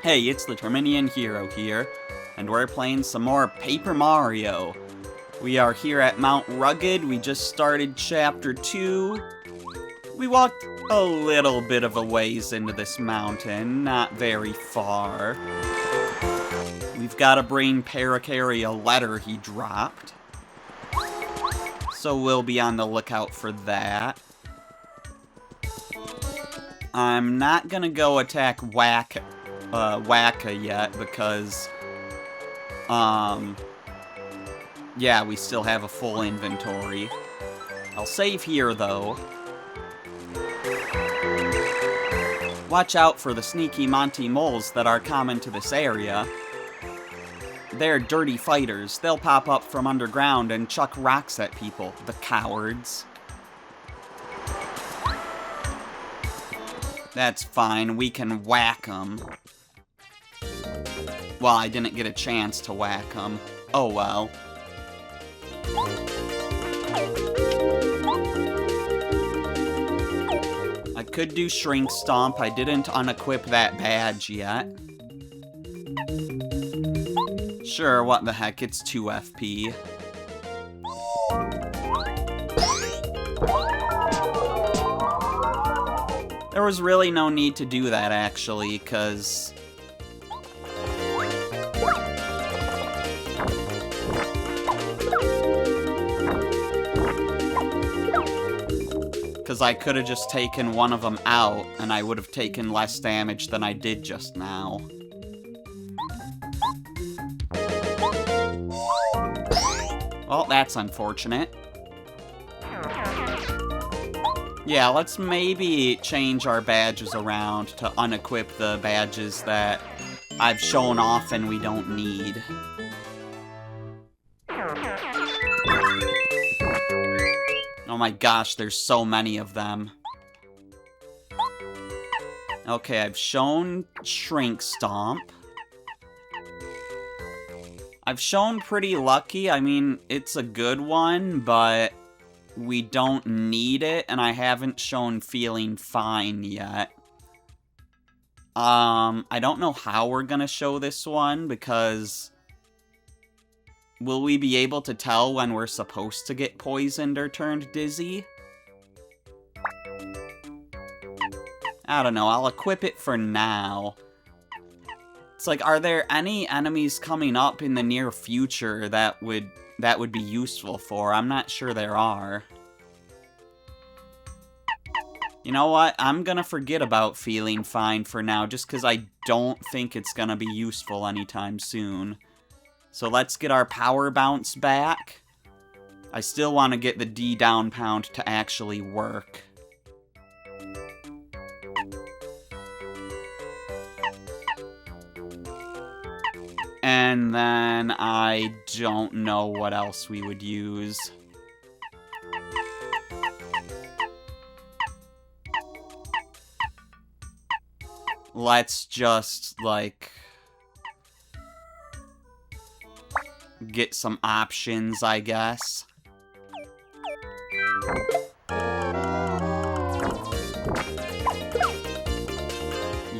Hey, it's the Terminian Hero here, and we're playing some more Paper Mario. We are here at Mount Rugged. We just started Chapter 2. We walked a little bit of a ways into this mountain, not very far. We've got to bring Paracary a letter he dropped, so we'll be on the lookout for that. I'm not gonna go attack Wacka yet because, yeah, we still have a full inventory. I'll save here, though. Watch out for the sneaky Monty moles that are common to this area. They're dirty fighters. They'll pop up from underground and chuck rocks at people, the cowards. That's fine, we can whack them. Well, I didn't get a chance to whack them. Oh well. I could do Shrink Stomp. I didn't unequip that badge yet. Sure, what the heck, it's 2 FP. There was really no need to do that, actually, because I could have just taken one of them out, and I would have taken less damage than I did just now. Well, that's unfortunate. Yeah, let's maybe change our badges around to unequip the badges that I've shown off and we don't need. Oh my gosh, there's so many of them. Okay, I've shown Shrink Stomp. I've shown Pretty Lucky. I mean, it's a good one, but we don't need it, and I haven't shown Feeling Fine yet. I don't know how we're gonna show this one, because will we be able to tell when we're supposed to get poisoned or turned dizzy? I don't know, I'll equip it for now. It's like, are there any enemies coming up in the near future that would be useful for? I'm not sure there are. You know what? I'm gonna forget about Feeling Fine for now, just because I don't think it's gonna be useful anytime soon. So let's get our power bounce back. I still want to get the D down pound to actually work. And then I don't know what else we would use. Let's just, like, get some options, I guess.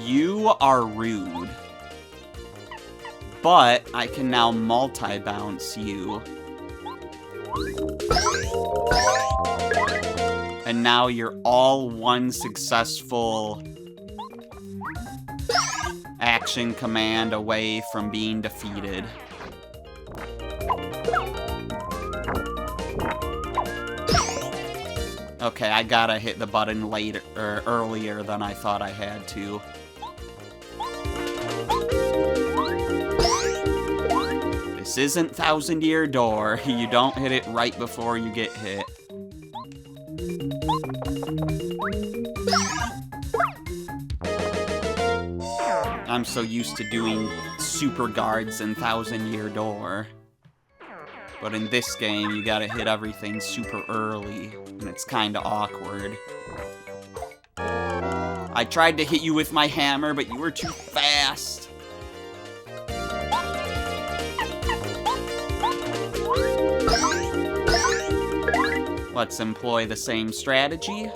You are rude. But I can now multi-bounce you. And now you're all one successful action command away from being defeated. Okay, I gotta hit the button later, or earlier than I thought I had to. This isn't Thousand Year Door. You don't hit it right before you get hit. I'm so used to doing super guards in Thousand Year Door. But in this game, you gotta hit everything super early, and it's kinda awkward. I tried to hit you with my hammer, but you were too fast. Let's employ the same strategy.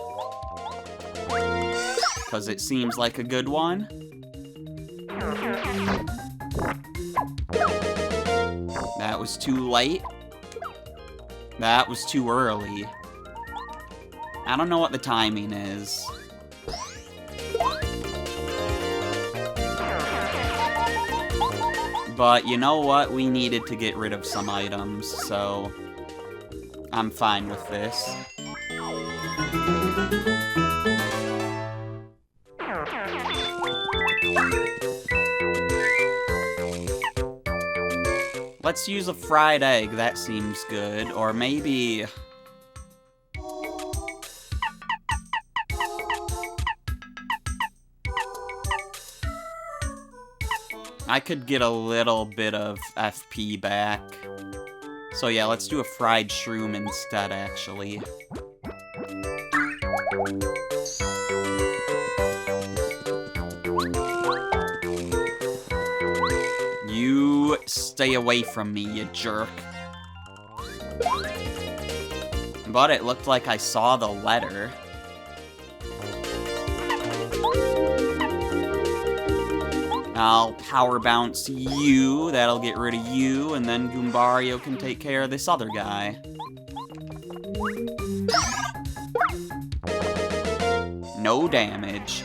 because it seems like a good one. That was too late. That was too early. I don't know what the timing is. But you know what? We needed to get rid of some items, so I'm fine with this. Let's use a fried egg, that seems good. Or maybe... I could get a little bit of FP back. So yeah, let's do a fried shroom instead, actually. You stay away from me, you jerk. But it looked like I saw the letter. I'll power bounce you, that'll get rid of you, and then Goombario can take care of this other guy. No damage.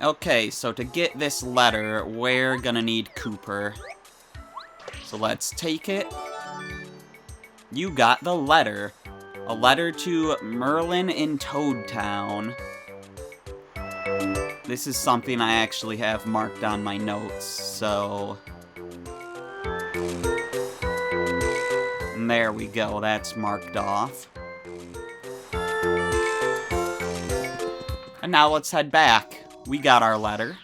Okay, so to get this letter, we're gonna need Cooper. So let's take it. You got the letter. A letter to Merlin in Toad Town. This is something I actually have marked on my notes, so... And there we go, that's marked off. And now let's head back. We got our letter.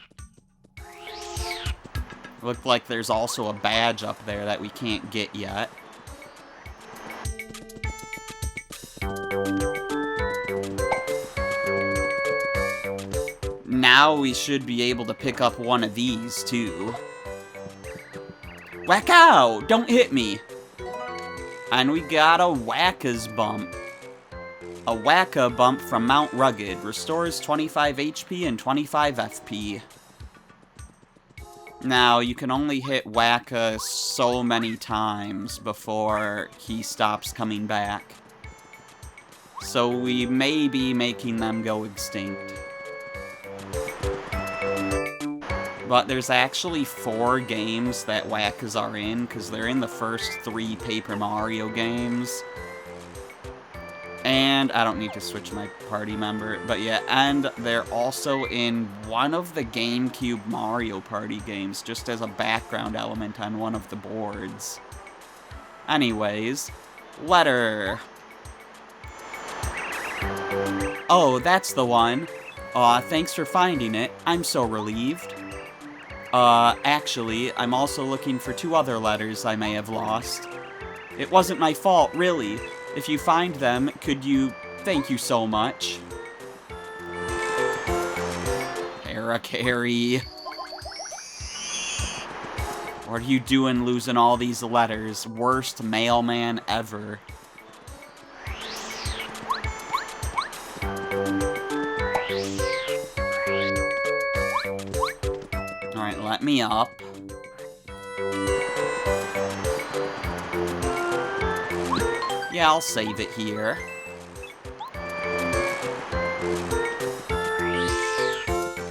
Looked like there's also a badge up there that we can't get yet. Now we should be able to pick up one of these, too. Whack-ow! Don't hit me! And we got a Whacka's Bump. A Whacka Bump from Mount Rugged. Restores 25 HP and 25 FP. Now, you can only hit Whacka so many times before he stops coming back. So we may be making them go extinct. But there's actually 4 games that Whackas are in, because they're in the first 3 Paper Mario games. And I don't need to switch my party member, but yeah, and they're also in one of the GameCube Mario Party games, just as a background element on one of the boards. Anyways, letter. Oh, that's the one. Aw, thanks for finding it. I'm so relieved. Actually, I'm also looking for 2 other letters I may have lost. It wasn't my fault, really. If you find them, could you... Thank you so much. Carry. What are you doing losing all these letters? Worst mailman ever. Alright, let me up. Yeah, I'll save it here.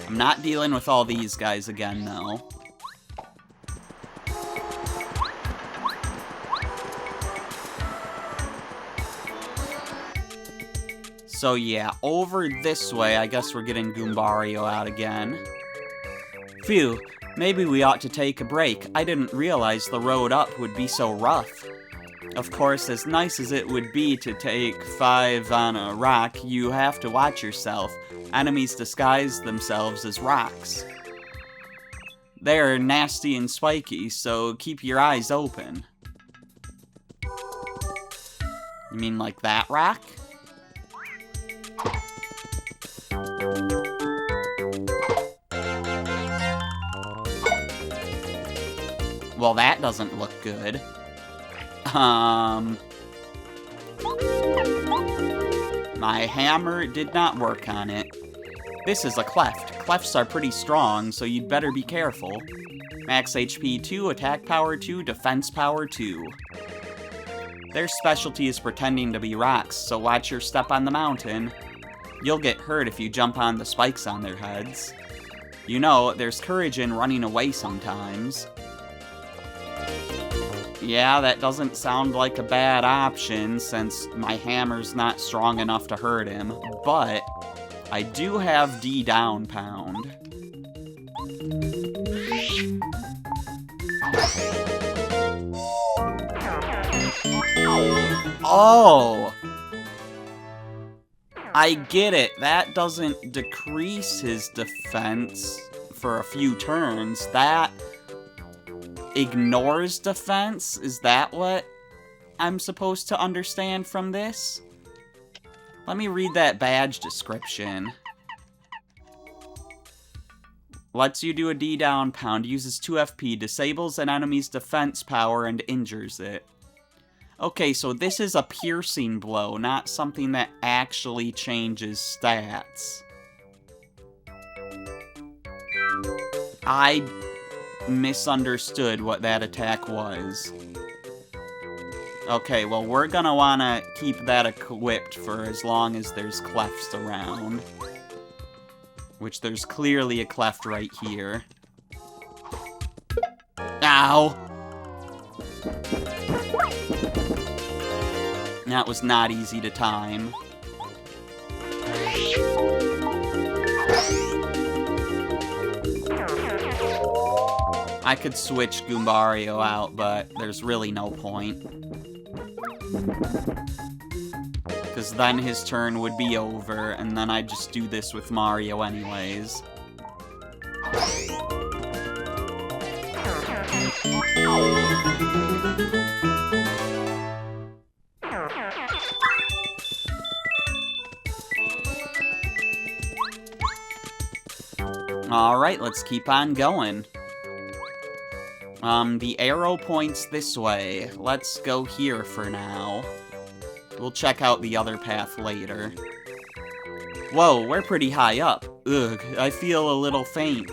I'm not dealing with all these guys again, though. So yeah, over this way, I guess we're getting Goombario out again. Phew, maybe we ought to take a break. I didn't realize the road up would be so rough. Of course, as nice as it would be to take 5 on a rock, you have to watch yourself. Enemies disguise themselves as rocks. They're nasty and spiky, so keep your eyes open. You mean like that rock? Well, that doesn't look good. My hammer did not work on it. This is a cleft. Clefts are pretty strong, so you'd better be careful. Max HP 2, attack power 2, defense power 2. Their specialty is pretending to be rocks, so watch your step on the mountain. You'll get hurt if you jump on the spikes on their heads. You know, there's courage in running away sometimes. Yeah, that doesn't sound like a bad option, since my hammer's not strong enough to hurt him, but I do have D down pound. Oh! I get it. That doesn't decrease his defense for a few turns. That ignores defense? Is that what I'm supposed to understand from this? Let me read that badge description. Lets you do a D down pound, uses 2 FP, disables an enemy's defense power and injures it. Okay, so this is a piercing blow, not something that actually changes stats. I misunderstood what that attack was. Okay, well, we're gonna wanna keep that equipped for as long as there's clefts around. Which there's clearly a cleft right here. Ow! That was not easy to time. I could switch Goombario out, but there's really no point. Because then his turn would be over, and then I'd just do this with Mario anyways. Alright, let's keep on going. The arrow points this way. Let's go here for now. We'll check out the other path later. Whoa, we're pretty high up. Ugh, I feel a little faint.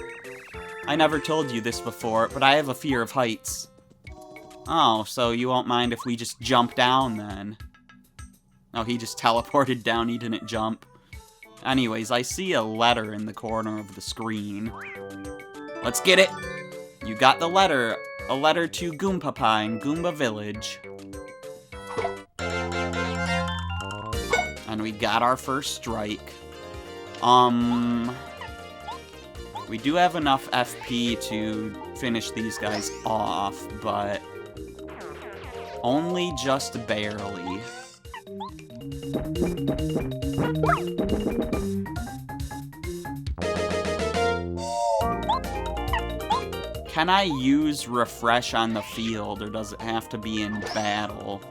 I never told you this before, but I have a fear of heights. Oh, so you won't mind if we just jump down then? Oh, he just teleported down, he didn't jump. Anyways, I see a letter in the corner of the screen. Let's get it! You got the letter. A letter to Goompapa in Goomba Village. And we got our first strike. We do have enough FP to finish these guys off, but only just barely. Can I use refresh on the field, or does it have to be in battle?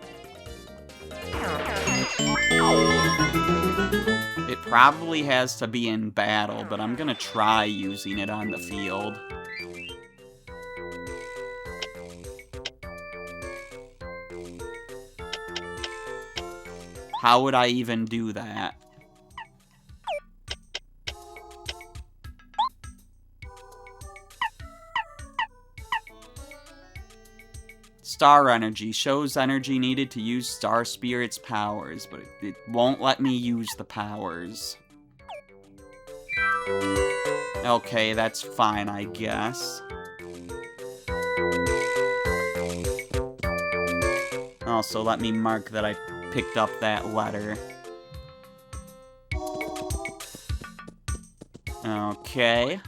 It probably has to be in battle, but I'm gonna try using it on the field. How would I even do that? Star Energy shows energy needed to use Star Spirit's powers, but it won't let me use the powers. Okay, that's fine, I guess. Also, let me mark that I picked up that letter. Okay.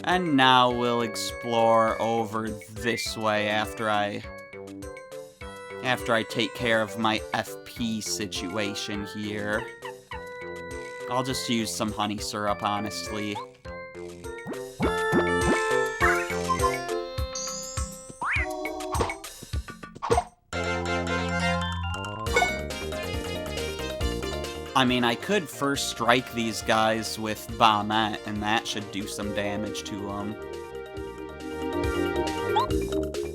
And now we'll explore over this way after I take care of my FP situation here. I'll just use some honey syrup, honestly. I mean, I could first strike these guys with Bombette, and that should do some damage to them.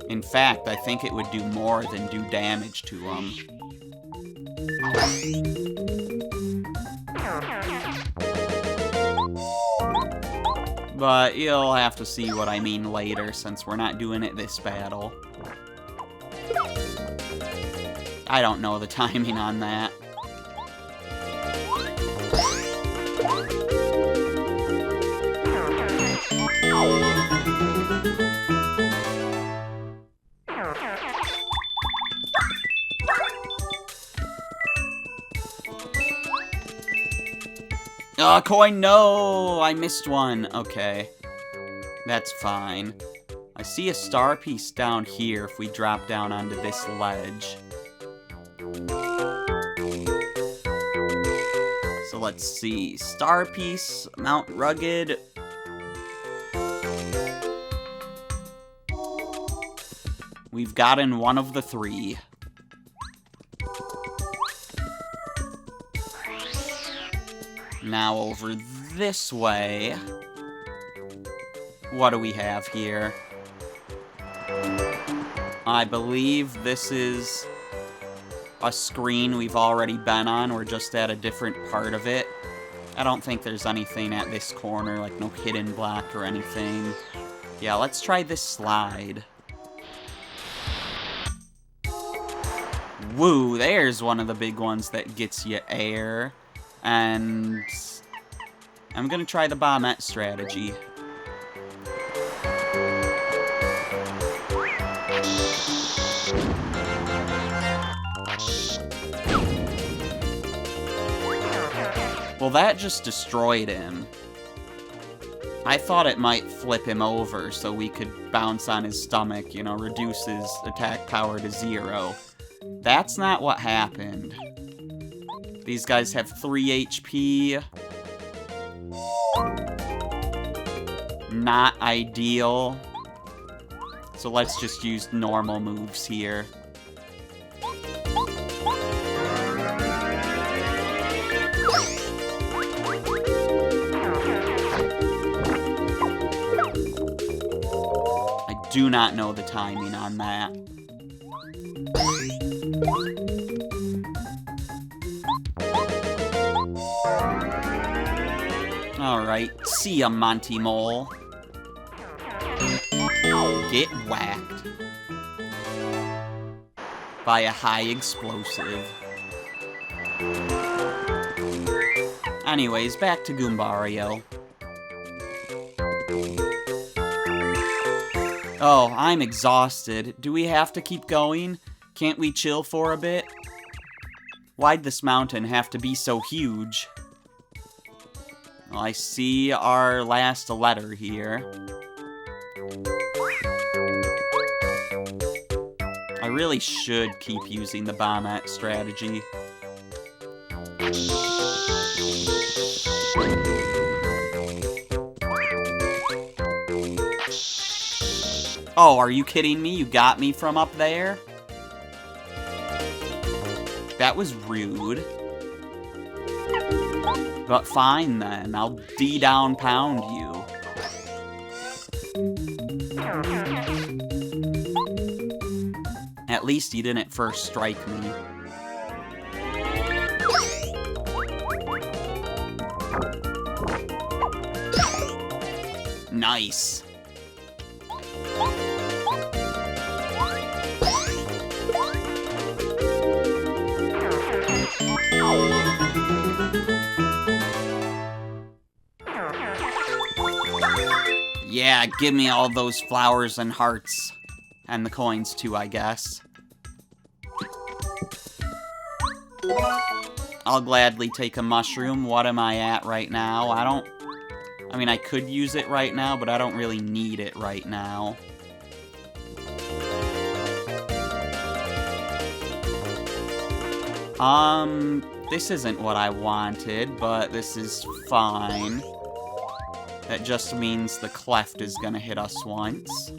In fact, I think it would do more than do damage to them. But you'll have to see what I mean later, since we're not doing it this battle. I don't know the timing on that. Oh, coin, no! I missed one. Okay. That's fine. I see a star piece down here if we drop down onto this ledge. So let's see. Star piece, Mount Rugged. We've gotten one of the three. Now over this way. What do we have here? I believe this is a screen we've already been on. We're just at a different part of it. I don't think there's anything at this corner, like no hidden block or anything. Yeah, let's try this slide. Woo, there's one of the big ones that gets you air. And I'm gonna try the Bombette strategy. Well, that just destroyed him. I thought it might flip him over so we could bounce on his stomach, you know, reduce his attack power to 0. That's not what happened. These guys have 3 HP. Not ideal. So let's just use normal moves here. I do not know the timing on that. Alright, see ya, Monty Mole. Get whacked. By a high explosive. Anyways, back to Goombario. Oh, I'm exhausted. Do we have to keep going? Can't we chill for a bit? Why'd this mountain have to be so huge? Well, I see our last letter here. I really should keep using the Bombette strategy. Oh, are you kidding me? You got me from up there? That was rude. But fine then, I'll D-down pound you. At least you didn't first strike me. Nice. Yeah, give me all those flowers and hearts. And the coins too, I guess. I'll gladly take a mushroom. What am I at right now? I mean, I could use it right now, but I don't really need it right now. This isn't what I wanted, but this is fine. That just means the cleft is gonna hit us once.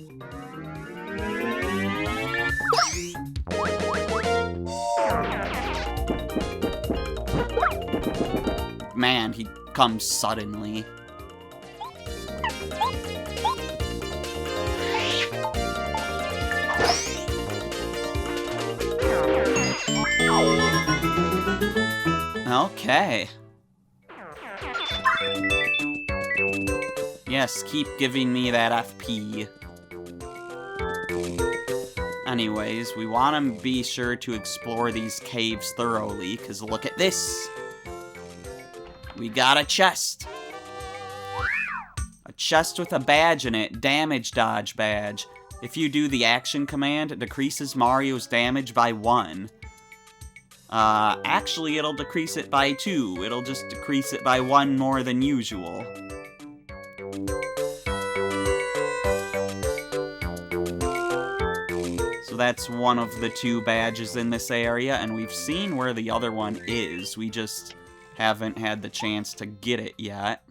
man, he comes suddenly. Okay. Yes, keep giving me that FP. Anyways, we want to be sure to explore these caves thoroughly, because look at this. We got a chest. A chest with a badge in it, damage dodge badge. If you do the action command, it decreases Mario's damage by 1. Actually, it'll decrease it by 2. It'll just decrease it by 1 more than usual. So that's one of the 2 badges in this area, and we've seen where the other one is. We just haven't had the chance to get it yet.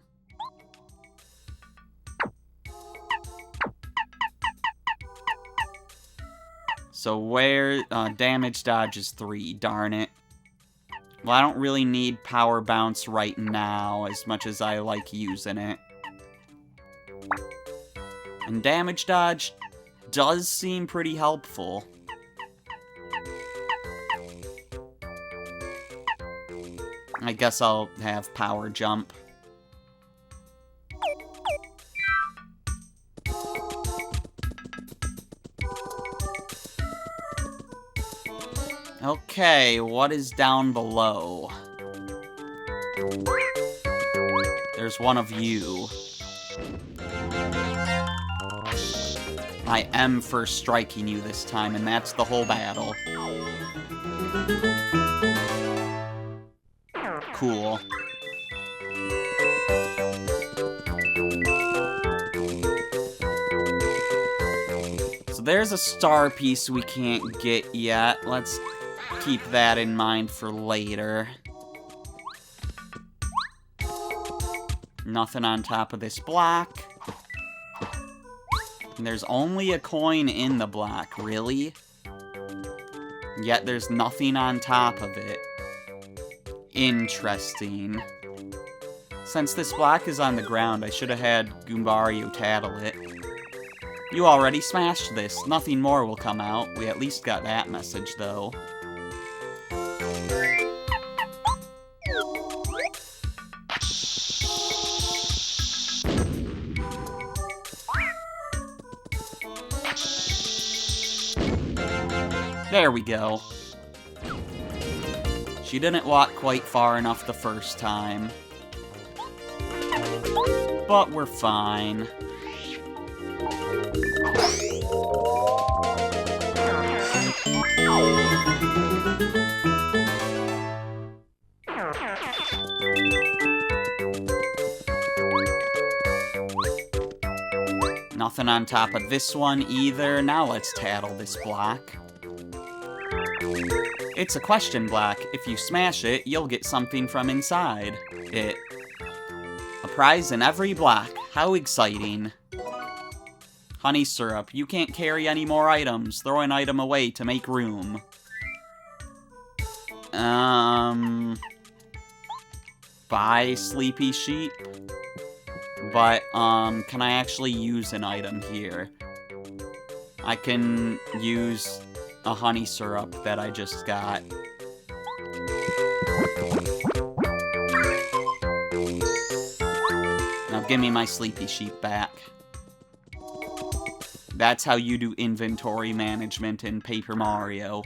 So where, damage dodge is 3, darn it. Well, I don't really need power bounce right now, as much as I like using it. And damage dodge does seem pretty helpful. I guess I'll have power jump. Okay, what is down below? There's one of you. I am first striking you this time, and that's the whole battle. Cool. So there's a star piece we can't get yet. Let's keep that in mind for later. Nothing on top of this block. And there's only a coin in the block, really? Yet there's nothing on top of it. Interesting. Since this block is on the ground, I should have had Goombario tattle it. You already smashed this. Nothing more will come out. We at least got that message, though. There we go. She didn't walk quite far enough the first time. But we're fine. Nothing on top of this one either. Now let's tattle this block. It's a question block. If you smash it, you'll get something from inside it. A prize in every block. How exciting. Honey syrup. You can't carry any more items. Throw an item away to make room. Buy Sleepy Sheep. But, can I actually use an item here? I can use a honey syrup that I just got. Now give me my Sleepy Sheep back. That's how you do inventory management in Paper Mario.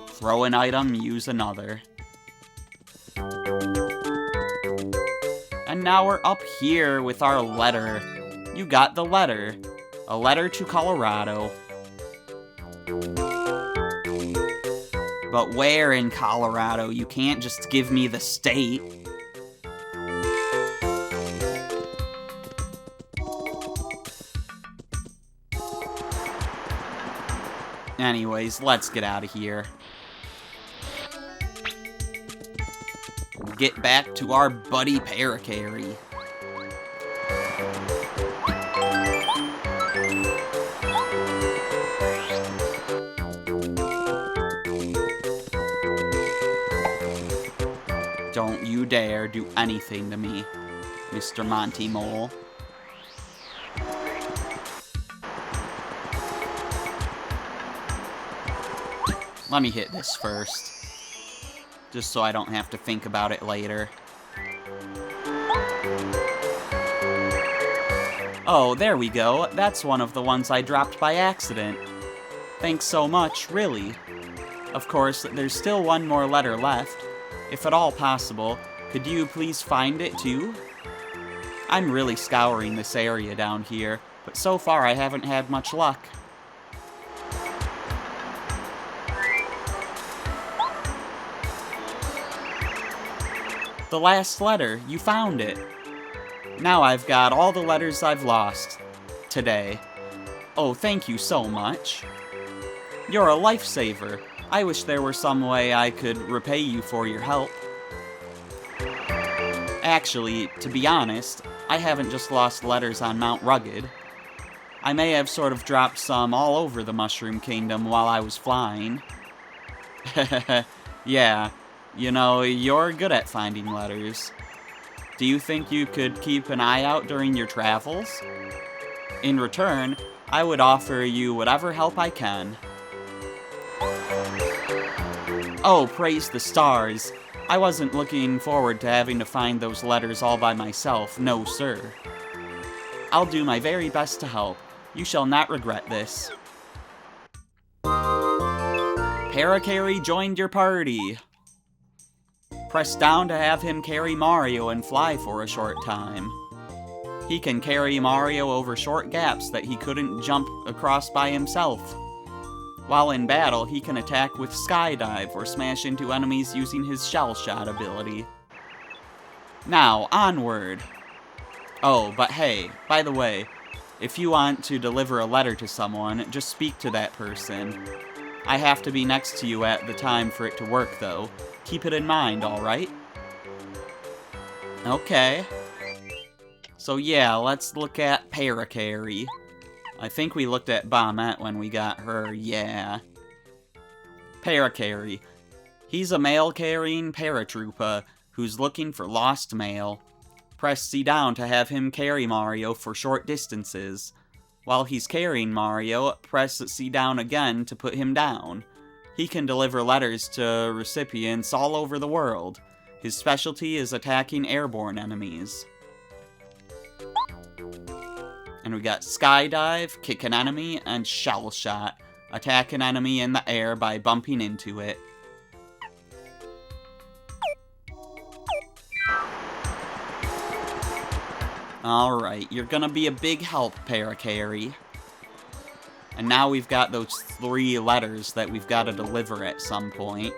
Throw an item, use another. And now we're up here with our letter. You got the letter. A letter to Colorado. But where in Colorado? You can't just give me the state. Anyways, let's get out of here. Get back to our buddy Paracary. you dare do anything to me, Mr. Monty Mole. Let me hit this first, just so I don't have to think about it later. Oh, there we go. That's one of the ones I dropped by accident. Thanks so much, really. Of course, there's still one more letter left. If at all possible, could you please find it too? I'm really scouring this area down here, but so far I haven't had much luck. The last letter, you found it. Now I've got all the letters I've lost today. Oh, thank you so much. You're a lifesaver. I wish there were some way I could repay you for your help. Actually, to be honest, I haven't just lost letters on Mount Rugged. I may have sort of dropped some all over the Mushroom Kingdom while I was flying. Yeah, you know, you're good at finding letters. Do you think you could keep an eye out during your travels? In return, I would offer you whatever help I can. Oh, praise the stars. I wasn't looking forward to having to find those letters all by myself, no sir. I'll do my very best to help. You shall not regret this. Paracarry joined your party. Press down to have him carry Mario and fly for a short time. He can carry Mario over short gaps that he couldn't jump across by himself. While in battle, he can attack with Skydive or smash into enemies using his Shell Shot ability. Now, onward! Oh, but hey, by the way, if you want to deliver a letter to someone, just speak to that person. I have to be next to you at the time for it to work, though. Keep it in mind, alright? Okay. So yeah, let's look at Paracarry. I think we looked at Bombette when we got her, yeah. Paracarry. He's a mail-carrying paratrooper who's looking for lost mail. Press C down to have him carry Mario for short distances. While he's carrying Mario, press C down again to put him down. He can deliver letters to recipients all over the world. His specialty is attacking airborne enemies. And we got Skydive, kick an enemy, and Shell Shot. Attack an enemy in the air by bumping into it. Alright, you're gonna be a big help, Paracarry. And now we've got those 3 letters that we've got to deliver at some point.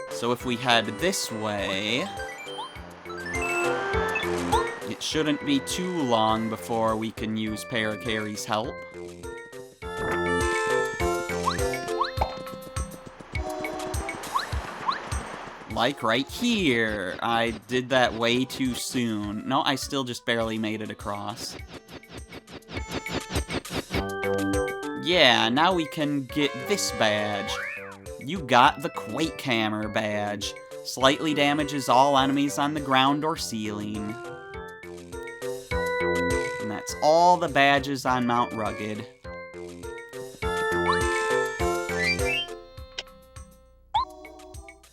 So if we head this way, it shouldn't be too long before we can use Paracarry's help. Like right here. I did that way too soon. No, I still just barely made it across. Yeah, now we can get this badge. You got the Quake Hammer badge. Slightly damages all enemies on the ground or ceiling. And that's all the badges on Mount Rugged.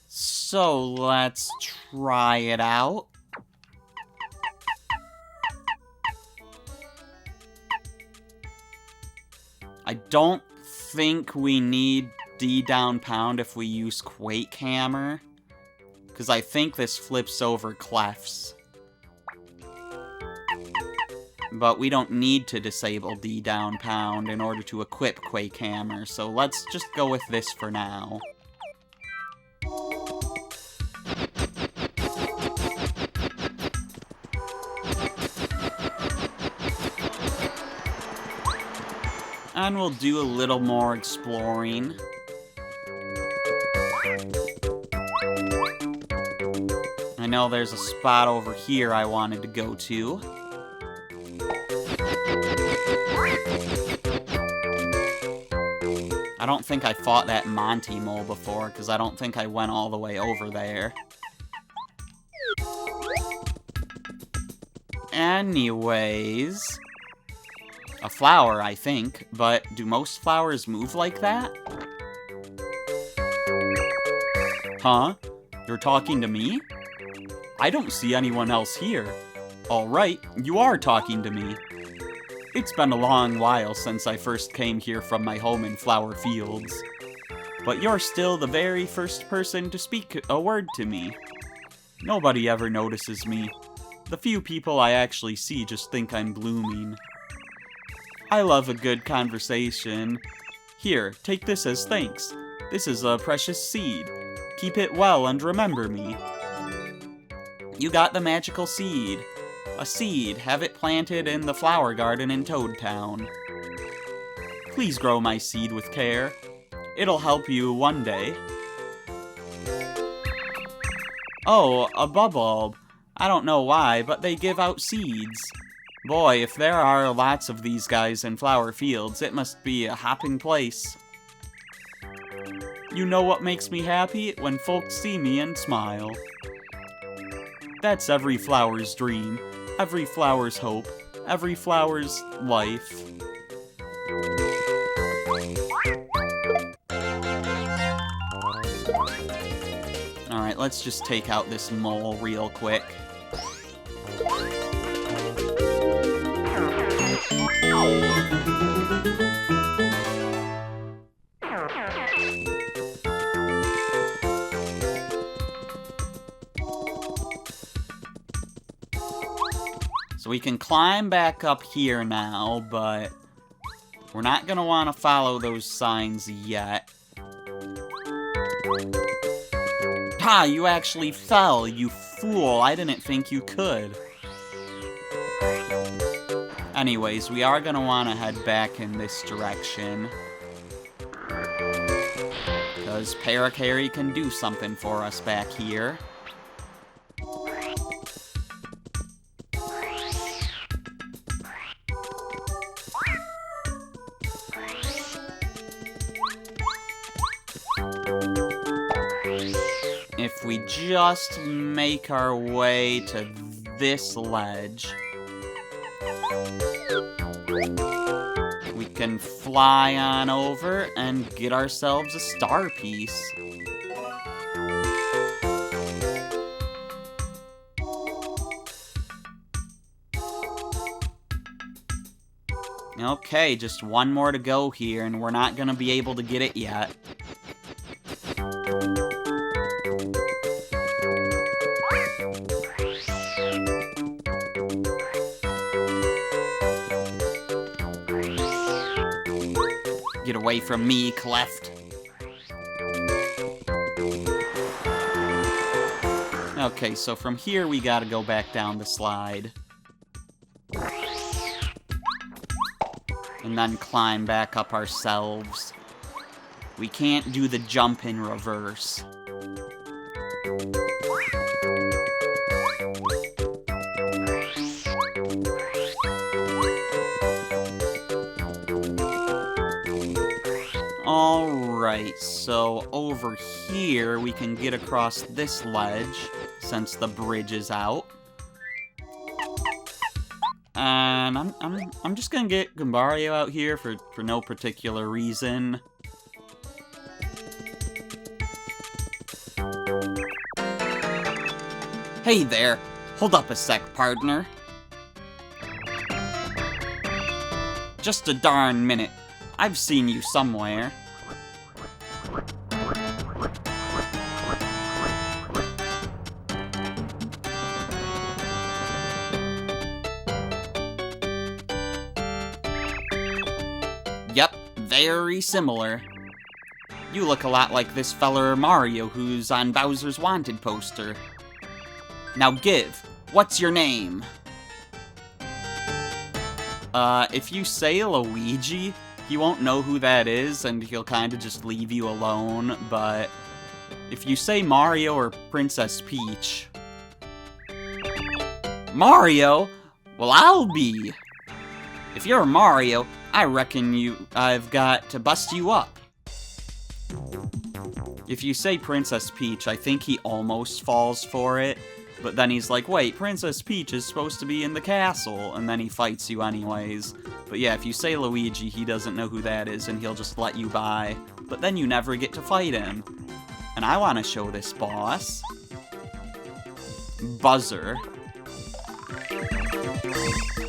So let's try it out. I don't think we need D down pound if we use Quake Hammer, because I think this flips over clefs. But we don't need to disable D down pound in order to equip Quake Hammer, so let's just go with this for now. And we'll do a little more exploring. I know there's a spot over here I wanted to go to. I don't think I fought that Monty mole before, because I don't think I went all the way over there. Anyways... a flower, I think, but do most flowers move like that? Huh? You're talking to me? I don't see anyone else here. Alright, you are talking to me. It's been a long while since I first came here from my home in Flower Fields. But you're still the very first person to speak a word to me. Nobody ever notices me. The few people I actually see just think I'm blooming. I love a good conversation. Here, take this as thanks. This is a precious seed. Keep it well and remember me. You got the magical seed. A seed. Have it planted in the flower garden in Toad Town. Please grow my seed with care. It'll help you one day. Oh, a bulb. I don't know why, but they give out seeds. Boy, if there are lots of these guys in Flower Fields, it must be a hopping place. You know what makes me happy? When folks see me and smile. That's every flower's dream, every flower's hope, every flower's life. Alright, let's just take out this mole real quick. So we can climb back up here now, but we're not gonna want to follow those signs yet. Ha! You actually fell, you fool! I didn't think you could. Anyways, we are gonna want to head back in this direction. Because Parakarry can do something for us back here. If we just make our way to this ledge, we can fly on over and get ourselves a star piece. Okay, just one more to go here, and we're not gonna be able to get it yet. Get away from me, Cleft. Okay, so from here we gotta go back down the slide. And then climb back up ourselves. We can't do the jump in reverse. Alright, so over here we can get across this ledge, since the bridge is out. And I'm just gonna get Goombario out here for no particular reason. Hey there! Hold up a sec, partner. Just a darn minute. I've seen you somewhere. Yep, very similar. You look a lot like this feller Mario who's on Bowser's Wanted poster. Now give, what's your name? If you say Luigi, he won't know who that is, and he'll kind of just leave you alone, but if you say Mario or Princess Peach... Mario? Well, I'll be! If you're Mario, I reckon I've got to bust you up. If you say Princess Peach, I think he almost falls for it, but then he's like, wait, Princess Peach is supposed to be in the castle, and then he fights you anyways. But yeah, if you say Luigi, he doesn't know who that is, and he'll just let you by. But then you never get to fight him. And I want to show this boss. Buzzer.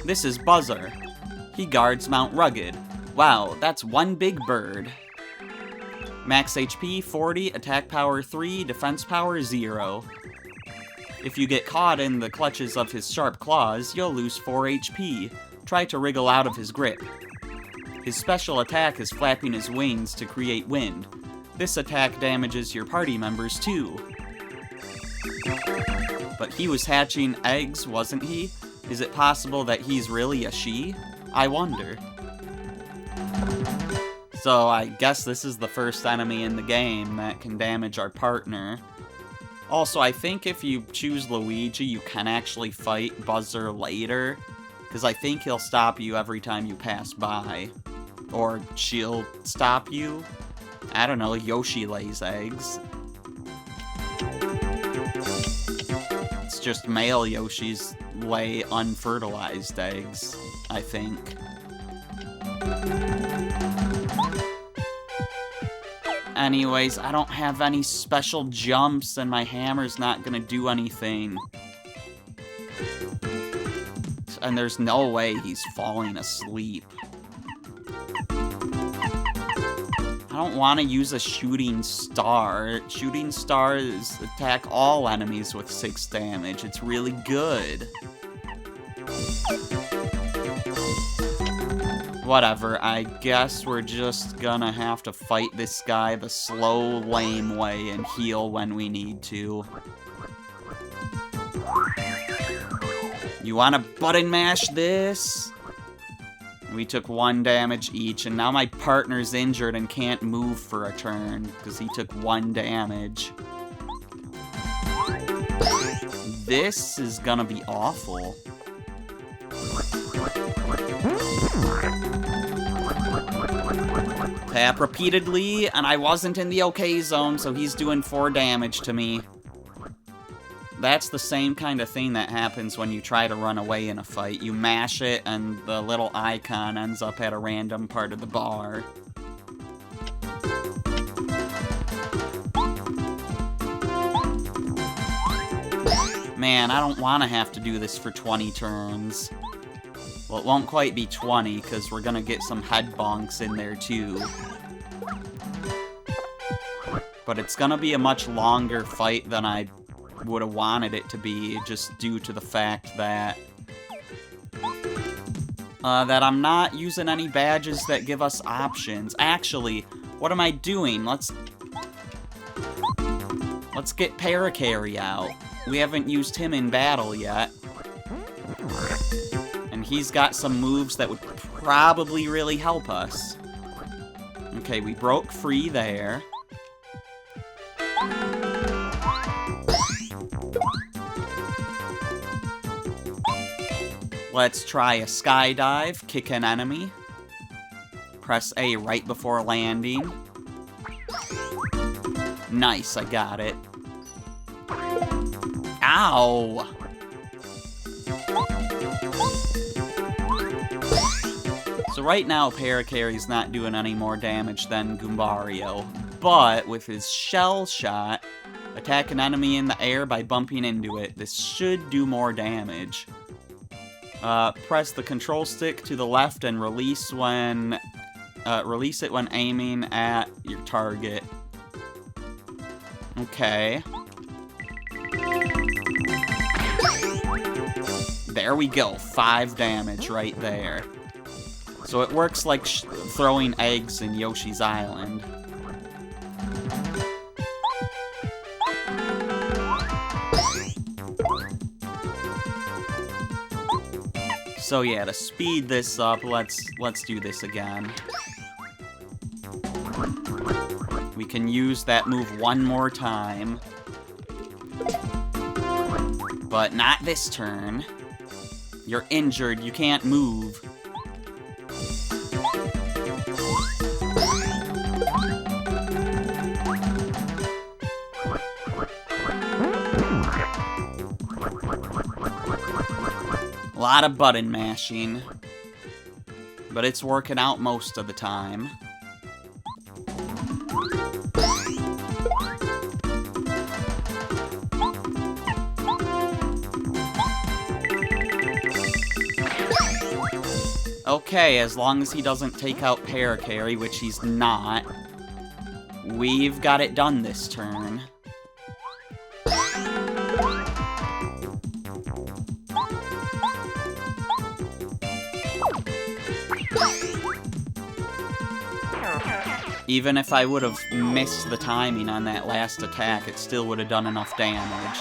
This is Buzzer. He guards Mount Rugged. Wow, that's one big bird. Max HP 40, attack power 3, defense power 0. If you get caught in the clutches of his sharp claws, you'll lose 4 HP. Try to wriggle out of his grip. His special attack is flapping his wings to create wind. This attack damages your party members too. But he was hatching eggs, wasn't he? Is it possible that he's really a she? I wonder. So I guess this is the first enemy in the game that can damage our partner. Also, I think if you choose Luigi, you can actually fight Buzzer later, because I think he'll stop you every time you pass by. Or she'll stop you. I don't know, Yoshi lays eggs. It's just male Yoshis lay unfertilized eggs, I think. Anyways, I don't have any special jumps, and my hammer's not gonna do anything. And there's no way he's falling asleep. I don't want to use a shooting star. Shooting stars attack all enemies with 6 damage. It's really good. Whatever, I guess we're just gonna have to fight this guy the slow, lame way and heal when we need to. You wanna button mash this? We took 1 damage each, and now my partner's injured and can't move for a turn, because he took 1 damage. This is gonna be awful. Tap repeatedly, and I wasn't in the OK zone, so he's doing 4 damage to me. That's the same kind of thing that happens when you try to run away in a fight. You mash it, and the little icon ends up at a random part of the bar. Man, I don't want to have to do this for 20 turns. Well, it won't quite be 20, because we're gonna get some head bonks in there, too. But it's gonna be a much longer fight than I would have wanted it to be, just due to the fact that I'm not using any badges that give us options. Actually, what am I doing? Let's get Paracarry out. We haven't used him in battle yet. And he's got some moves that would probably really help us. Okay, we broke free there. Let's try a skydive, kick an enemy. Press A right before landing. Nice, I got it. Ow! So right now, Paracarry's not doing any more damage than Goombario, but with his shell shot, attack an enemy in the air by bumping into it. This should do more damage. Press the control stick to the left and release it when aiming at your target. Okay. There we go, 5 damage right there. So it works like throwing eggs in Yoshi's Island. So yeah, to speed this up, let's do this again. We can use that move 1 more time. But not this turn. You're injured, you can't move. A lot of button mashing. But it's working out most of the time. Okay, as long as he doesn't take out Paracarry, which he's not, we've got it done this turn. Even if I would have missed the timing on that last attack, it still would have done enough damage.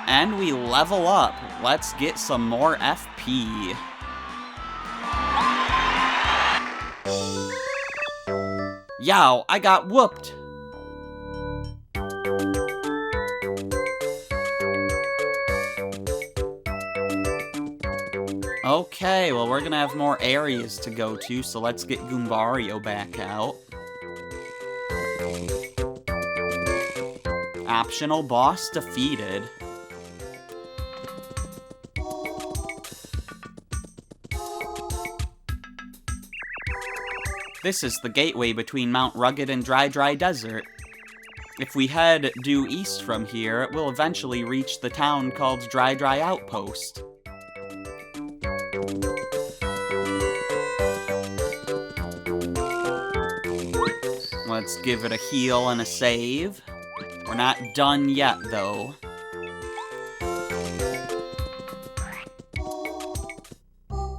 And we level up. Let's get some more FP. Yow, I got whooped. Okay, well we're gonna have more areas to go to, so let's get Goombario back out. Optional boss defeated. This is the gateway between Mount Rugged and Dry Dry Desert. If we head due east from here, we'll eventually reach the town called Dry Dry Outpost. Let's give it a heal and a save. We're not done yet, though.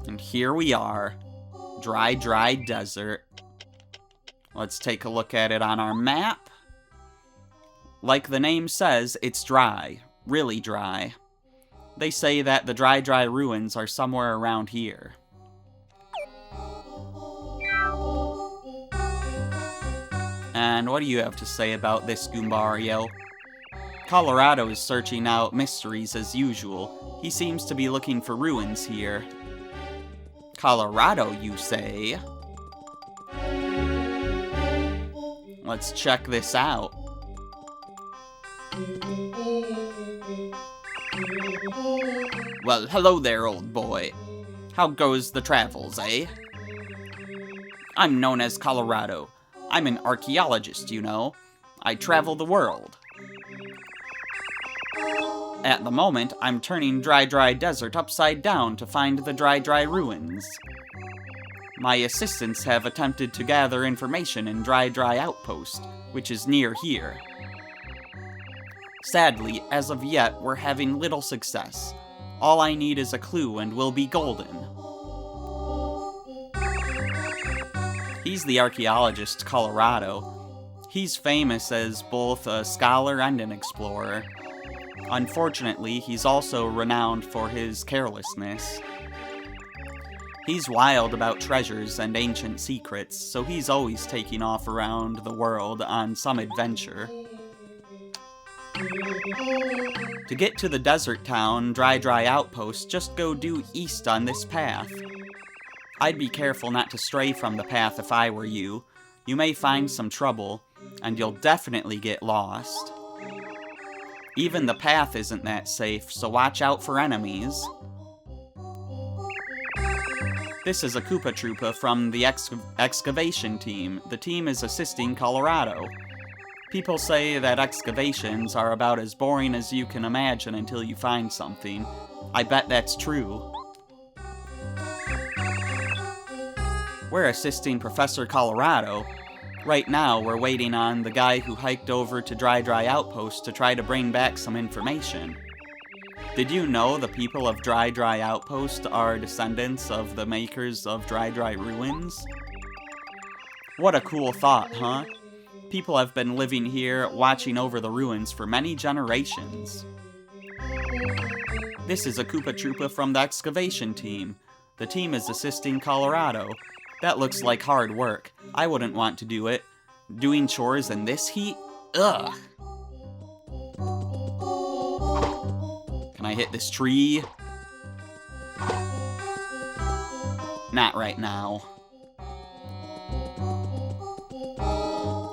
And here we are. Dry Dry Desert. Let's take a look at it on our map. Like the name says, it's dry. Really dry. They say that the Dry Dry ruins are somewhere around here. And what do you have to say about this, Goombario? Colorado is searching out mysteries as usual. He seems to be looking for ruins here. Colorado, you say? Let's check this out. Well, hello there, old boy. How goes the travels, eh? I'm known as Colorado. I'm an archaeologist, you know. I travel the world. At the moment, I'm turning Dry Dry Desert upside down to find the Dry Dry ruins. My assistants have attempted to gather information in Dry Dry Outpost, which is near here. Sadly, as of yet, we're having little success. All I need is a clue and we'll be golden. He's the archaeologist Colorado. He's famous as both a scholar and an explorer. Unfortunately, he's also renowned for his carelessness. He's wild about treasures and ancient secrets, so he's always taking off around the world on some adventure. To get to the desert town, Dry Dry Outpost, just go due east on this path. I'd be careful not to stray from the path if I were you. You may find some trouble, and you'll definitely get lost. Even the path isn't that safe, so watch out for enemies. This is a Koopa Troopa from the excavation team. The team is assisting Colorado. People say that excavations are about as boring as you can imagine until you find something. I bet that's true. We're assisting Professor Colorado. Right now, we're waiting on the guy who hiked over to Dry Dry Outpost to try to bring back some information. Did you know the people of Dry Dry Outpost are descendants of the makers of Dry Dry Ruins? What a cool thought, huh? People have been living here, watching over the ruins for many generations. This is a Koopa Troopa from the excavation team. The team is assisting Colorado. That looks like hard work. I wouldn't want to do it. Doing chores in this heat? Ugh! Can I hit this tree? Not right now.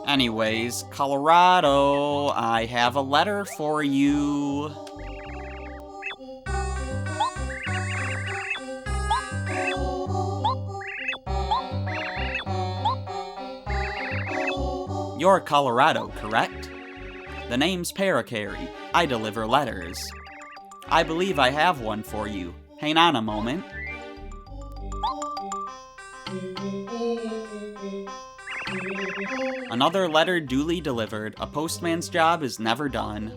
Anyways, Colorado, I have a letter for you. You're Colorado, correct? The name's Paracarry. I deliver letters. I believe I have one for you. Hang on a moment. Another letter duly delivered. A postman's job is never done.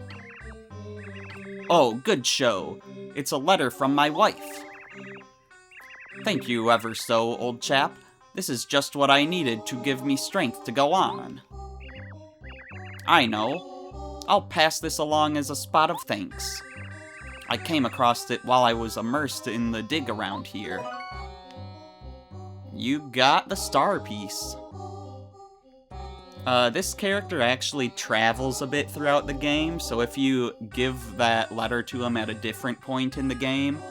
Oh, good show. It's a letter from my wife. Thank you ever so, old chap. This is just what I needed to give me strength to go on. I know. I'll pass this along as a spot of thanks. I came across it while I was immersed in the dig around here. You got the star piece. This character actually travels a bit throughout the game, so if you give that letter to him at a different point in the game,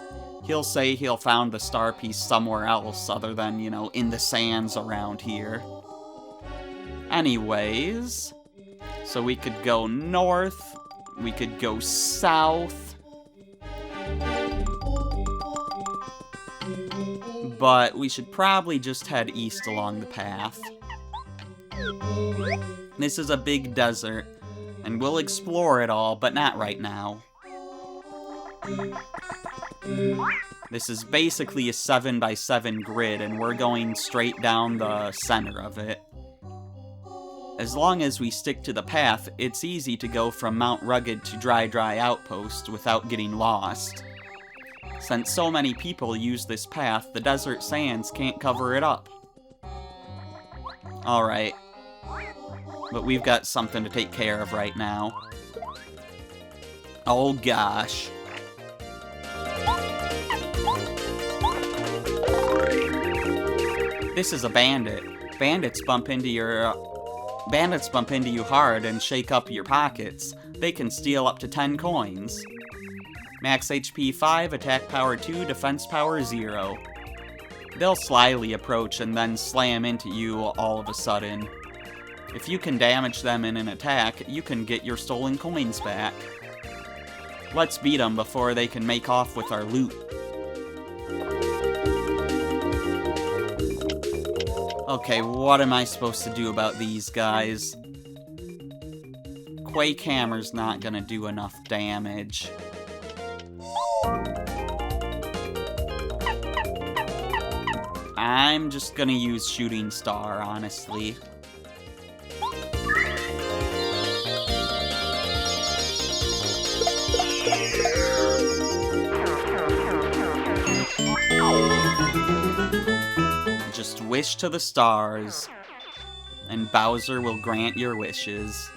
he'll say he'll found the star piece somewhere else other than, you know, in the sands around here. Anyways, so we could go north, we could go south, but we should probably just head east along the path. This is a big desert, and we'll explore it all, but not right now. This is basically a 7x7 grid, and we're going straight down the center of it. As long as we stick to the path, it's easy to go from Mount Rugged to Dry Dry Outpost without getting lost. Since so many people use this path, the desert sands can't cover it up. Alright. But we've got something to take care of right now. Oh gosh. This is a bandit. Bandits bump into you hard and shake up your pockets. They can steal up to 10 coins. Max HP 5, attack power 2, defense power 0. They'll slyly approach and then slam into you all of a sudden. If you can damage them in an attack, you can get your stolen coins back. Let's beat them before they can make off with our loot. Okay, what am I supposed to do about these guys? Quake Hammer's not gonna do enough damage. I'm just gonna use Shooting Star, honestly. Just wish to the stars, and Bowser will grant your wishes.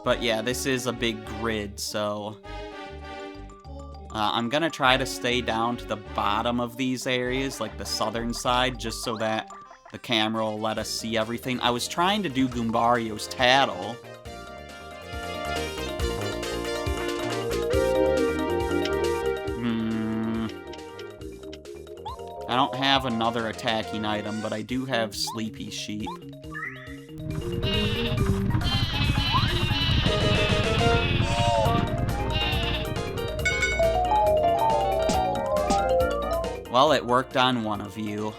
But yeah, this is a big grid, so I'm gonna try to stay down to the bottom of these areas, like the southern side, just so that the camera will let us see everything. I was trying to do Goombario's tattle. I don't have another attacking item, but I do have Sleepy Sheep. Well, it worked on one of you.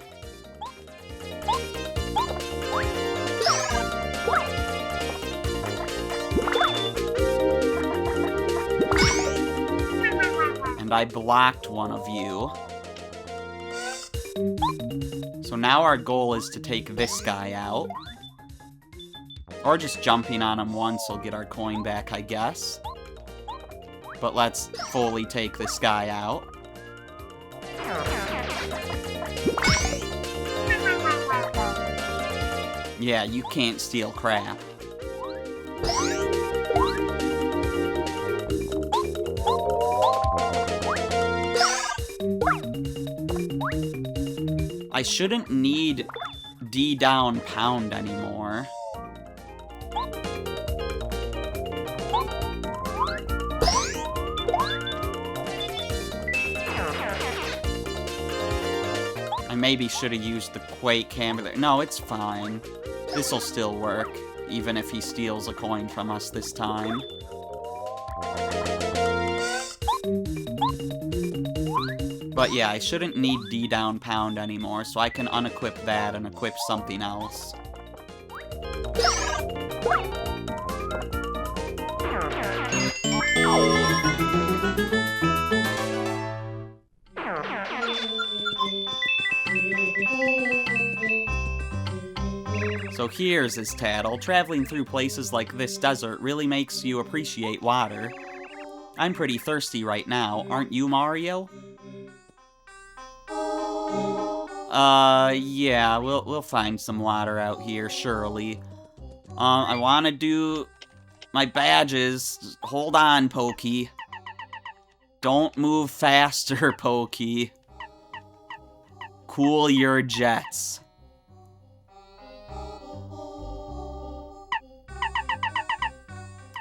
And I blocked one of you. So now our goal is to take this guy out. Or just jumping on him once will get our coin back, I guess. But let's fully take this guy out. Yeah, you can't steal crap. I shouldn't need D down pound anymore. I maybe should have used the Quake Hammer there. No, it's fine. This'll still work, even if he steals a coin from us this time. But yeah, I shouldn't need D down pound anymore, so I can unequip that and equip something else. So here's his tattle. Traveling through places like this desert really makes you appreciate water. I'm pretty thirsty right now, aren't you, Mario? Yeah, we'll find some water out here, surely. I want to do my badges. Hold on, Pokey. Don't move faster, Pokey. Cool your jets.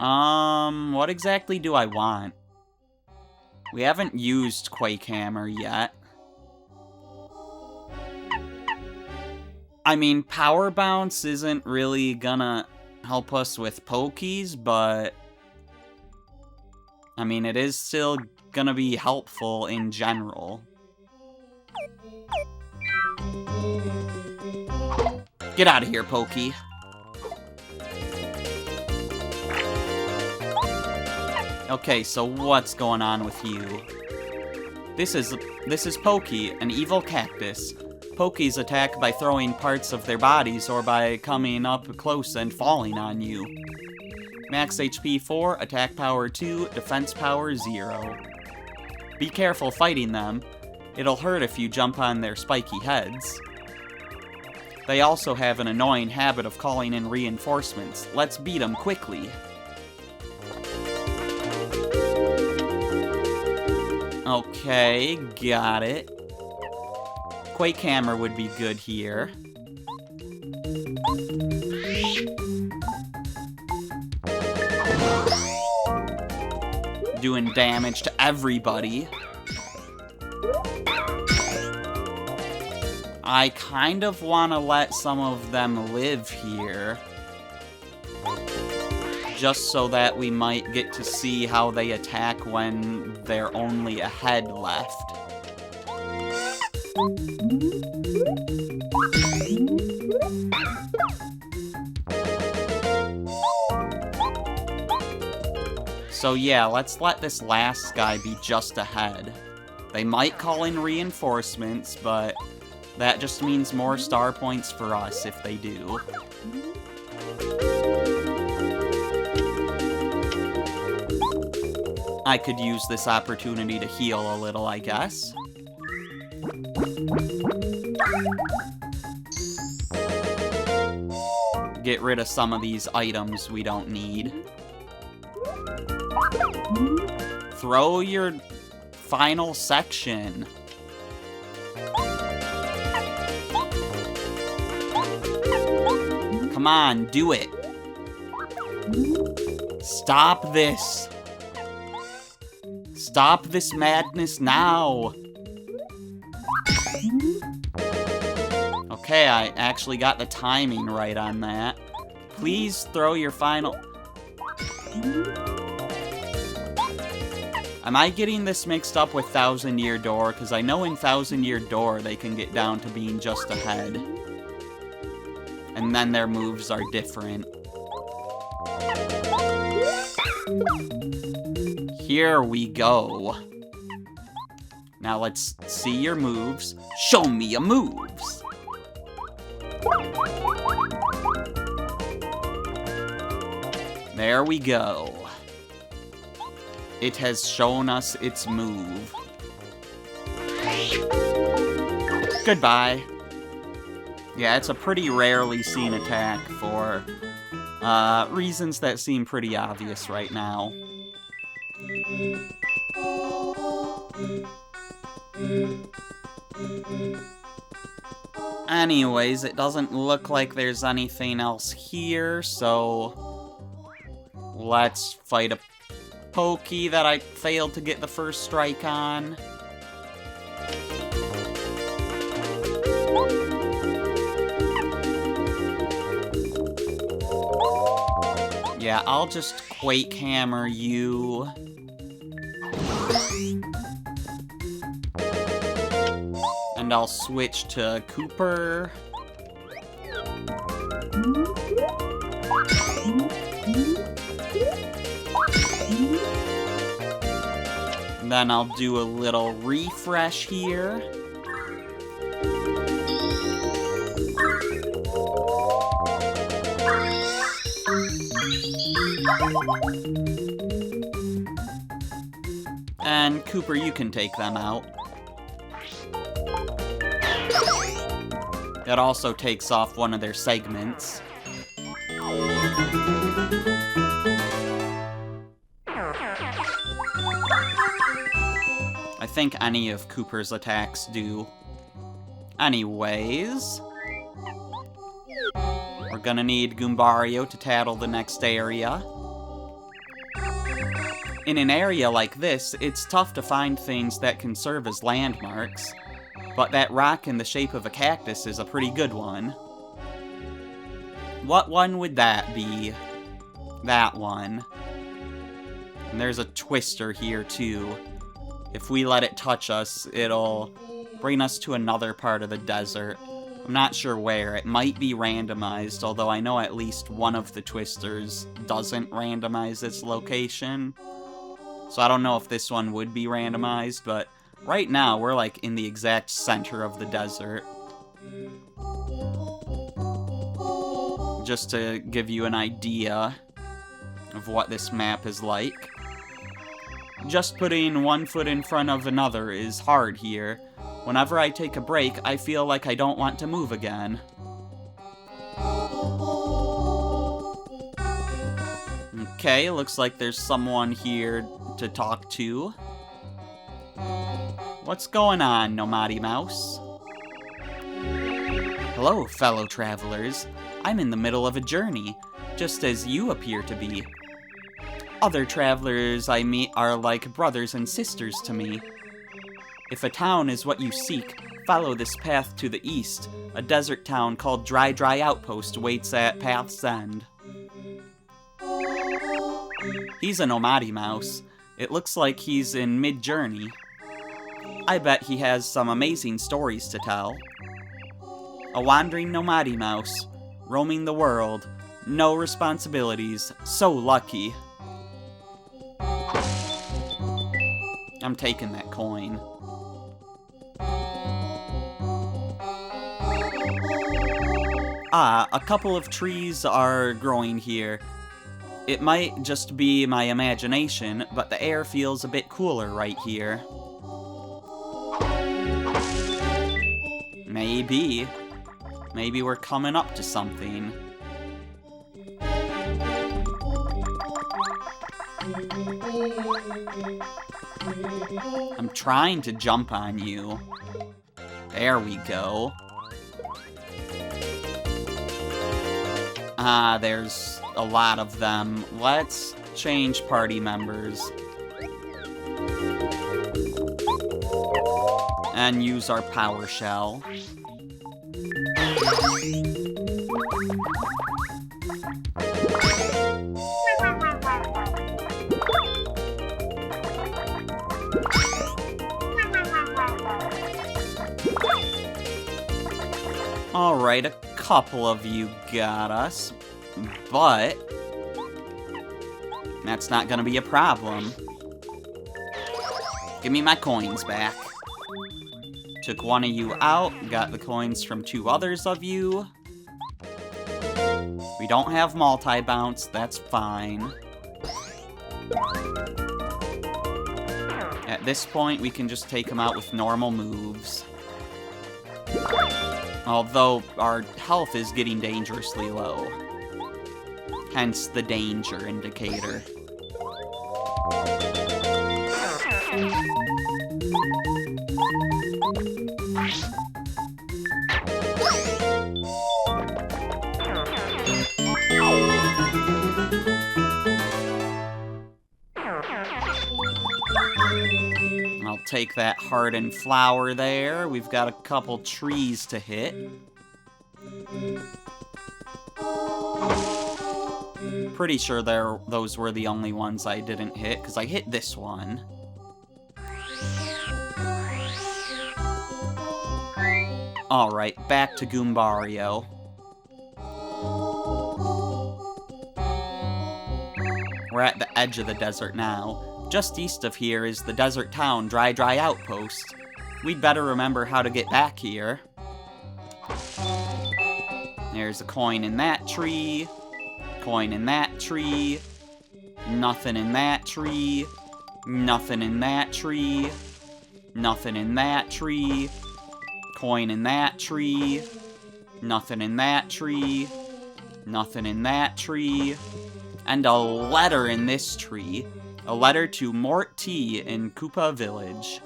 What exactly do I want? We haven't used Quake Hammer yet. I mean, Power Bounce isn't really gonna help us with Pokies, but... I mean, it is still gonna be helpful in general. Get out of here, Pokey. Okay, so what's going on with you? This is Pokey, an evil cactus. Pokies attack by throwing parts of their bodies or by coming up close and falling on you. Max HP 4, attack power 2, defense power 0. Be careful fighting them. It'll hurt if you jump on their spiky heads. They also have an annoying habit of calling in reinforcements. Let's beat them quickly. Okay, got it. Quake Hammer would be good here. Doing damage to everybody. I kind of want to let some of them live here. Just so that we might get to see how they attack when they're only a head left. So yeah, let's let this last guy be just a head. They might call in reinforcements, but that just means more star points for us if they do. I could use this opportunity to heal a little, I guess. Get rid of some of these items we don't need. Throw your final section. Come on, do it. Stop this. Stop this madness now! Okay, I actually got the timing right on that. Please throw your final... Am I getting this mixed up with Thousand Year Door? Because I know in Thousand Year Door they can get down to being just a head. And then their moves are different. Here we go. Now let's see your moves. Show me your moves. There we go. It has shown us its move. Goodbye. Yeah, it's a pretty rarely seen attack for reasons that seem pretty obvious right now. Anyways, it doesn't look like there's anything else here, so let's fight a Pokey that I failed to get the first strike on. Yeah, I'll just Quake Hammer you. And I'll switch to Cooper. Then I'll do a little refresh here. And Cooper, you can take them out. That also takes off one of their segments. I think any of Cooper's attacks do. Anyways, we're gonna need Goombario to tattle the next area. In an area like this, it's tough to find things that can serve as landmarks, but that rock in the shape of a cactus is a pretty good one. What one would that be? That one. And there's a twister here too. If we let it touch us, it'll bring us to another part of the desert. I'm not sure where. It might be randomized, although I know at least one of the twisters doesn't randomize its location. So I don't know if this one would be randomized, but right now we're like in the exact center of the desert. Just to give you an idea of what this map is like. Just putting one foot in front of another is hard here. Whenever I take a break, I feel like I don't want to move again. Okay, looks like there's someone here to talk to. What's going on, Nomadi Mouse? Hello, fellow travelers. I'm in the middle of a journey, just as you appear to be. Other travelers I meet are like brothers and sisters to me. If a town is what you seek, follow this path to the east. A desert town called Dry Dry Outpost waits at path's end. He's a Nomadi Mouse. It looks like he's in mid-journey. I bet he has some amazing stories to tell. A wandering Nomadi Mouse, roaming the world, no responsibilities, so lucky. I'm taking that coin. Ah, a couple of trees are growing here. It might just be my imagination, but the air feels a bit cooler right here. Maybe. Maybe we're coming up to something. I'm trying to jump on you. There we go. Ah, there's a lot of them. Let's change party members. And use our power shell. Alright, a couple of you got us, but that's not gonna be a problem. Give me my coins back. Took one of you out, got the coins from two others of you. We don't have multi-bounce, that's fine. At this point, we can just take them out with normal moves. Although, our health is getting dangerously low. Hence the danger indicator. I'll take that hardened flower there. We've got a couple trees to hit. Pretty sure those were the only ones I didn't hit, because I hit this one. Alright, back to Goombario. We're at the edge of the desert now. Just east of here is the desert town Dry Dry Outpost. We'd better remember how to get back here. There's a coin in that tree. Coin in that tree. Nothing in that tree. Nothing in that tree. Nothing in that tree. Coin in that tree. Nothing in that tree. Nothing in that tree. And a letter in this tree. A letter to Mort T in Koopa Village.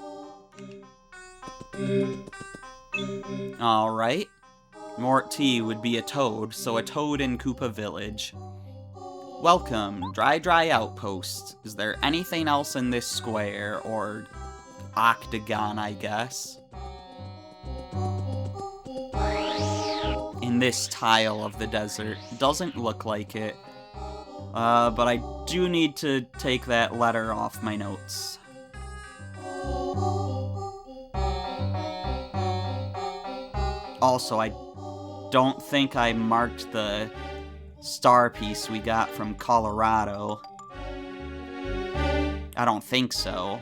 Alright. Mort T would be a toad, so a toad in Koopa Village. Welcome, Dry Dry Outpost. Is there anything else in this square, or octagon, I guess? In this tile of the desert. Doesn't look like it. But I do need to take that letter off my notes. Also, I don't think I marked the star piece we got from Colorado. I don't think so.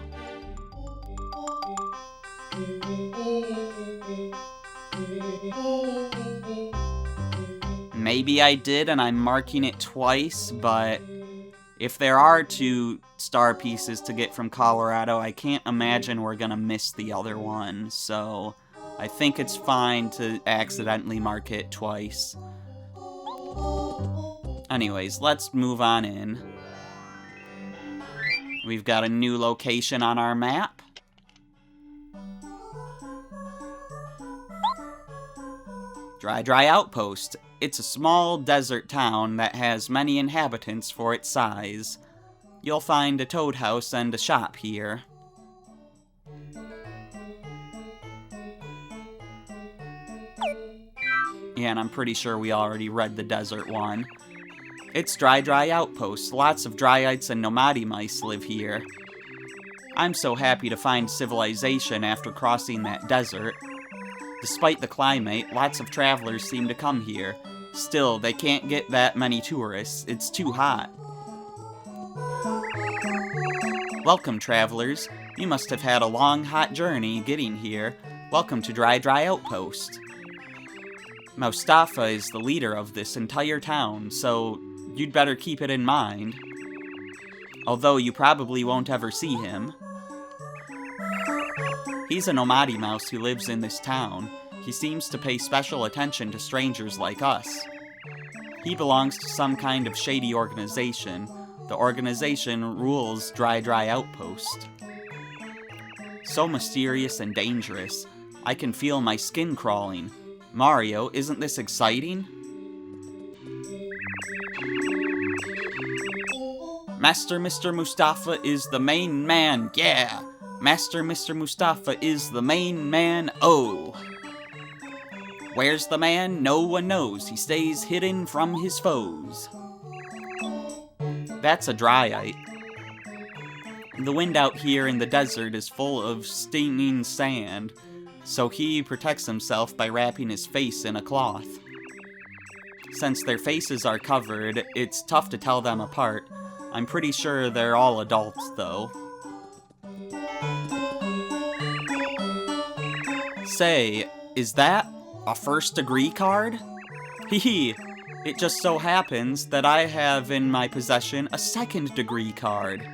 Maybe I did and I'm marking it twice, but if there are 2 star pieces to get from Colorado, I can't imagine we're gonna miss the other one, so I think it's fine to accidentally mark it twice. Anyways, let's move on in. We've got a new location on our map. Dry Dry Outpost. It's a small desert town that has many inhabitants for its size. You'll find a toad house and a shop here. Yeah, and I'm pretty sure we already read the desert one. It's Dry Dry Outpost. Lots of dryites and nomadi mice live here. I'm so happy to find civilization after crossing that desert. Despite the climate, lots of travelers seem to come here. Still, they can't get that many tourists. It's too hot. Welcome, travelers. You must have had a long, hot journey getting here. Welcome to Dry Dry Outpost. Mustafa is the leader of this entire town, so you'd better keep it in mind. Although you probably won't ever see him. He's a nomadi mouse who lives in this town. He seems to pay special attention to strangers like us. He belongs to some kind of shady organization. The organization rules Dry Dry Outpost. So mysterious and dangerous. I can feel my skin crawling. Mario, isn't this exciting? Master Mr. Mustafa is the main man, yeah! Master Mr. Mustafa is the main man, oh! Where's the man? No one knows. He stays hidden from his foes. That's a dryite. The wind out here in the desert is full of stinging sand, so he protects himself by wrapping his face in a cloth. Since their faces are covered, it's tough to tell them apart. I'm pretty sure they're all adults, though. Say, is that a first degree card? Hee. It just so happens that I have in my possession a second degree card.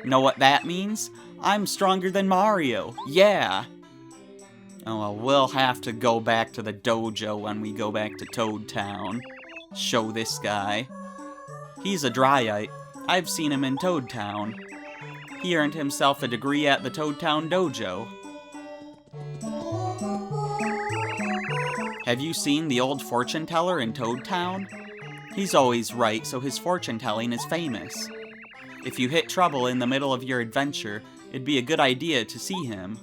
Know what that means? I'm stronger than Mario, yeah! Oh well, we'll have to go back to the dojo when we go back to Toad Town. Show this guy. He's a dryite. I've seen him in Toad Town. He earned himself a degree at the Toad Town dojo. Have you seen the old fortune teller in Toad Town? He's always right, so his fortune telling is famous. If you hit trouble in the middle of your adventure, it'd be a good idea to see him.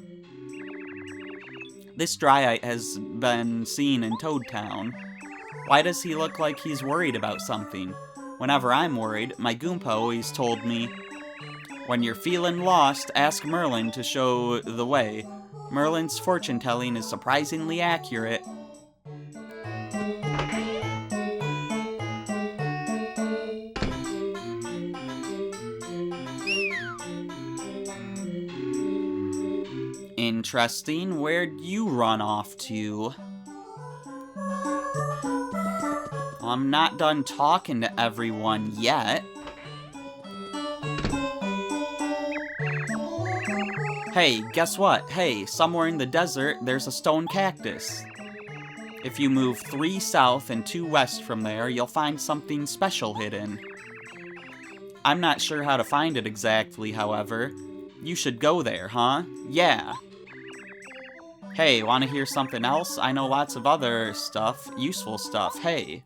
This dryite has been seen in Toad Town. Why does he look like he's worried about something? Whenever I'm worried, my Goomba always told me, when you're feeling lost, ask Merlin to show the way. Merlin's fortune-telling is surprisingly accurate. Interesting. Where'd you run off to? I'm not done talking to everyone yet. Hey, guess what? Hey, somewhere in the desert, there's a stone cactus. If you move 3 south and 2 west from there, you'll find something special hidden. I'm not sure how to find it exactly, however. You should go there, huh? Yeah. Hey, wanna hear something else? I know lots of other stuff, useful stuff. Hey.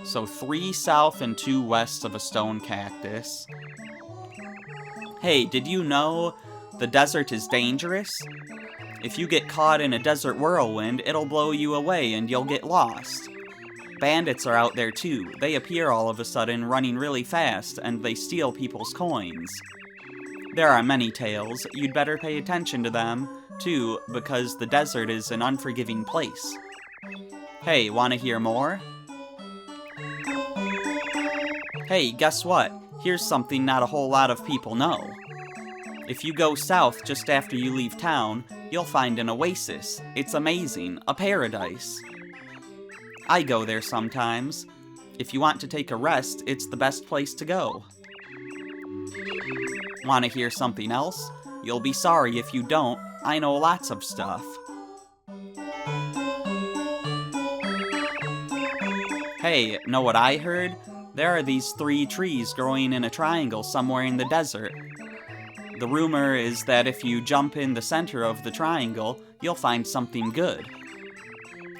So 3 south and 2 west of a stone cactus. Hey, did you know the desert is dangerous? If you get caught in a desert whirlwind, it'll blow you away and you'll get lost. Bandits are out there too. They appear all of a sudden running really fast, and they steal people's coins. There are many tales. You'd better pay attention to them, too, because the desert is an unforgiving place. Hey, wanna hear more? Hey, guess what? Here's something not a whole lot of people know. If you go south just after you leave town, you'll find an oasis. It's amazing. A paradise. I go there sometimes. If you want to take a rest, it's the best place to go. Want to hear something else? You'll be sorry if you don't. I know lots of stuff. Hey, know what I heard? There are these 3 trees growing in a triangle somewhere in the desert. The rumor is that if you jump in the center of the triangle, you'll find something good.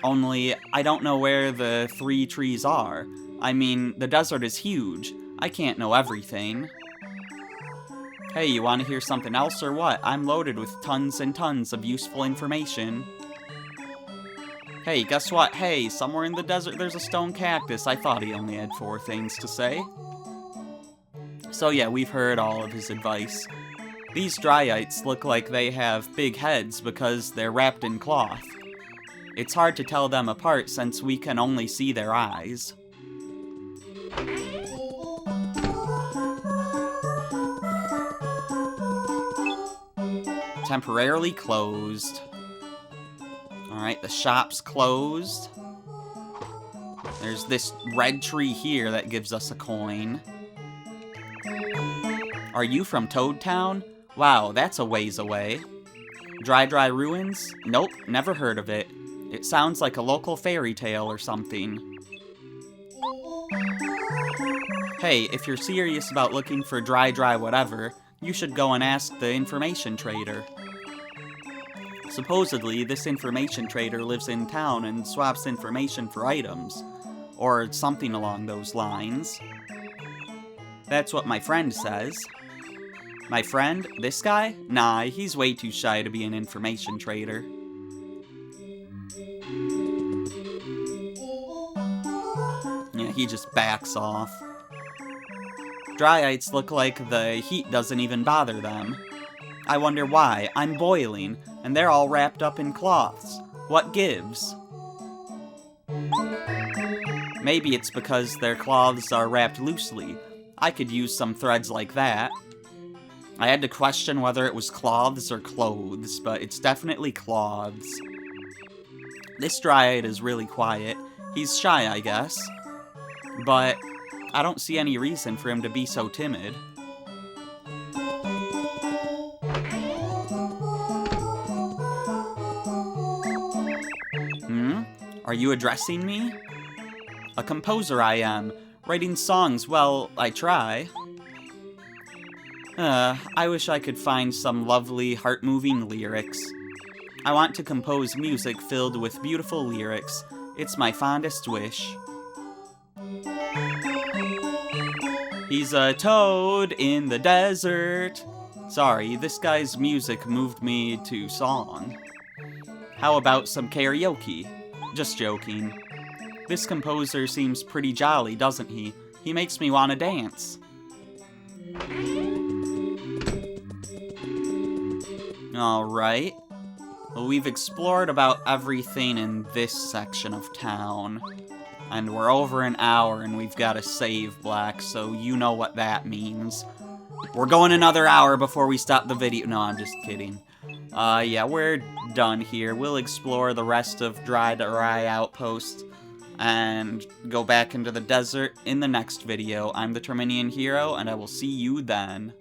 Only, I don't know where the 3 trees are. I mean, the desert is huge. I can't know everything. Hey, you want to hear something else or what? I'm loaded with tons and tons of useful information. Hey, guess what? Hey, somewhere in the desert there's a stone cactus. I thought he only had 4 things to say. So yeah, we've heard all of his advice. These dryites look like they have big heads because they're wrapped in cloth. It's hard to tell them apart since we can only see their eyes. Temporarily closed. Alright, the shop's closed. There's this red tree here that gives us a coin. Are you from Toad Town? Wow, that's a ways away. Dry Dry Ruins? Nope, never heard of it. It sounds like a local fairy tale or something. Hey, if you're serious about looking for Dry Dry whatever, you should go and ask the information trader. Supposedly, this information trader lives in town and swaps information for items, or something along those lines. That's what my friend says. My friend? This guy? Nah, he's way too shy to be an information trader. Yeah, he just backs off. Dryites look like the heat doesn't even bother them. I wonder why. I'm boiling, and they're all wrapped up in cloths. What gives? Maybe it's because their cloths are wrapped loosely. I could use some threads like that. I had to question whether it was cloths or clothes, but it's definitely cloths. This dryite is really quiet. He's shy, I guess. But I don't see any reason for him to be so timid. Are you addressing me? A composer I am. Writing songs, well, I try. I wish I could find some lovely, heart-moving lyrics. I want to compose music filled with beautiful lyrics. It's my fondest wish. He's a toad in the desert. Sorry, this guy's music moved me to song. How about some karaoke? Just joking. This composer seems pretty jolly, doesn't he? He makes me want to dance. Alright. Well, we've explored about everything in this section of town. And we're over an hour and we've got to save, Black, so you know what that means. We're going another hour before we stop the video. No, I'm just kidding. Yeah, we're done here. We'll explore the rest of Dry Dry Outpost and go back into the desert in the next video. I'm the Terminian Hero, and I will see you then.